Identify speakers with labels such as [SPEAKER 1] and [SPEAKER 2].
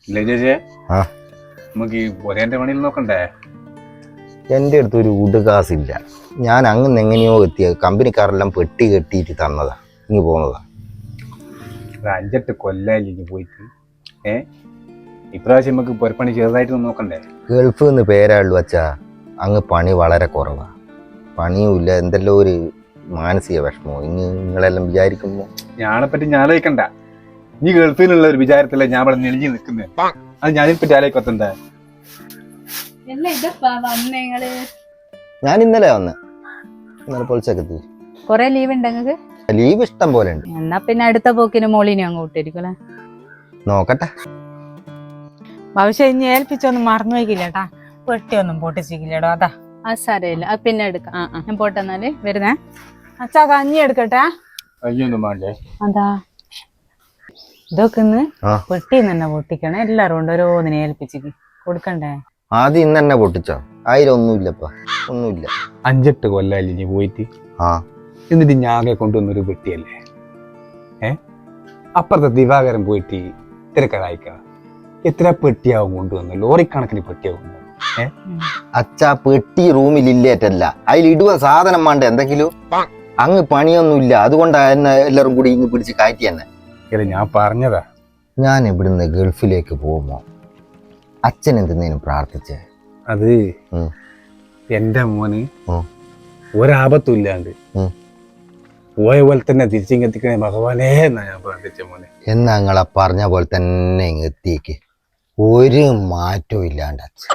[SPEAKER 1] ഇല്ലേ ചേച്ചേ? നമുക്ക് ഈ പൊരേന്റെ പണിയിൽ നോക്കണ്ടേ?
[SPEAKER 2] എൻ്റെ അടുത്ത് ഒരു ഉടുകാസില്ല. ഞാൻ അങ്ങ് എങ്ങനെയോ എത്തിയ കമ്പനിക്കാരെല്ലാം പെട്ടി കെട്ടിയിട്ട് തന്നതാ, ഇങ്ങ് പോന്നതാ.
[SPEAKER 1] 5-8 കൊല്ലായി പോയിട്ട്. ഇപ്രാവശ്യം നമുക്ക് പൊരപ്പണി ചെറുതായിട്ട് നോക്കണ്ടേ?
[SPEAKER 2] ഗൾഫിൽ നിന്ന് പേരാളു വച്ചാ അങ്ങ് പണി വളരെ കുറവാ. പണിയുമില്ല, എന്തെല്ലോ ഒരു മാനസിക വിഷമോ നിങ്ങളെല്ലാം വിചാരിക്കുമ്പോ.
[SPEAKER 1] ഞാനെപ്പറ്റി ഞാൻ ആലോചിക്കണ്ട. നീ ഗൾഫിലുള്ള ഒരു വിചാരത്തില്ല ഞാൻ ഇവിടെ നെളിഞ്ഞു നിൽക്കുന്നത്. അത് ഞാനിപ്പറ്റി ആലോചിക്കത്തണ്ടേ?
[SPEAKER 2] ഞാൻ ഇന്നലെ വന്ന്, ഇന്നലെ പൊളിച്ചെത്തി.
[SPEAKER 3] കൊറേ ലീവ് ഉണ്ട്?
[SPEAKER 2] ലീവ് ഇഷ്ടം പോലെ ഉണ്ട്.
[SPEAKER 3] എന്നാ പിന്നെ അടുത്ത പോക്കിന് മോളിനെ അങ്ങ് വിട്ടിരിക്കും.
[SPEAKER 2] നോക്കട്ടെ.
[SPEAKER 4] ഭവിഷ്യ ഇനി ഏൽപ്പിച്ചൊന്നും മറന്നു വയ്ക്കില്ലേട്ടാ. പെട്ടിയൊന്നും പൊട്ടിച്ചിക്കില്ലേടോ. അതാ
[SPEAKER 3] ആ സാരമില്ല, അത് പിന്നെ എടുക്കാം. ഞാൻ പോട്ടെന്നാല് വരുന്നേ.
[SPEAKER 4] അച്ഛാ കഞ്ഞി എടുക്കട്ടെ.
[SPEAKER 1] അയ്യൊന്നും വേണ്ടേ?
[SPEAKER 4] അതാ ഇതൊക്കെ പെട്ടി തന്നെ പൊട്ടിക്കണേ. എല്ലാരും കൊണ്ട് ഓരോന്നിനെ ഏൽപ്പിച്ചിക്ക് കൊടുക്കണ്ടേ?
[SPEAKER 2] ആദ്യം ഇന്ന് തന്നെ പൊട്ടിച്ചോ? 1000 ഒന്നുമില്ലപ്പാ, ഒന്നുമില്ല.
[SPEAKER 1] 5-8 കൊല്ലായി നീ പോയിട്ട്. എന്നിട്ട് ഞാകെ കൊണ്ടുവന്നൊരു പെട്ടിയല്ലേ? അപ്പുറത്തെ ദിവാകരൻ പോയിട്ട് തിരക്കഥായിക്ക എത്ര പെട്ടിയാവും കൊണ്ടുവന്നു? ലോറിക്കണക്കിന് പെട്ടിയാവും.
[SPEAKER 2] അച്ഛാ പെട്ടി റൂമിലില്ലേറ്റല്ല, അതിലിടുവാൻ സാധനം വേണ്ട എന്തെങ്കിലും. അങ്ങ് പണിയൊന്നുമില്ല, അതുകൊണ്ടാ എന്നെ എല്ലാരും കൂടി ഇങ്ങ് പിടിച്ച് കയറ്റി തന്നെ.
[SPEAKER 1] ഞാൻ പറഞ്ഞതാ.
[SPEAKER 2] ഞാൻ ഇവിടുന്ന് ഗൾഫിലേക്ക് പോകുമ്പോ അച്ഛൻ എന്തിനേലും പ്രാർത്ഥിച്ചേ?
[SPEAKER 1] അത് എന്റെ മോന് ഒരാപത്തും ഇല്ലാണ്ട് പോയ പോലെ തന്നെ തിരിച്ചിങ്ങെത്തിക്കണേ ഭഗവാനേ എന്നാ ഞാൻ പ്രാർത്ഥിച്ച മോനെ.
[SPEAKER 2] എന്നാ നിങ്ങളെ പറഞ്ഞ പോലെ തന്നെ ഇങ്ങ് എത്തിയേക്ക്, ഒരു മാറ്റവും ഇല്ലാണ്ട് അച്ഛൻ.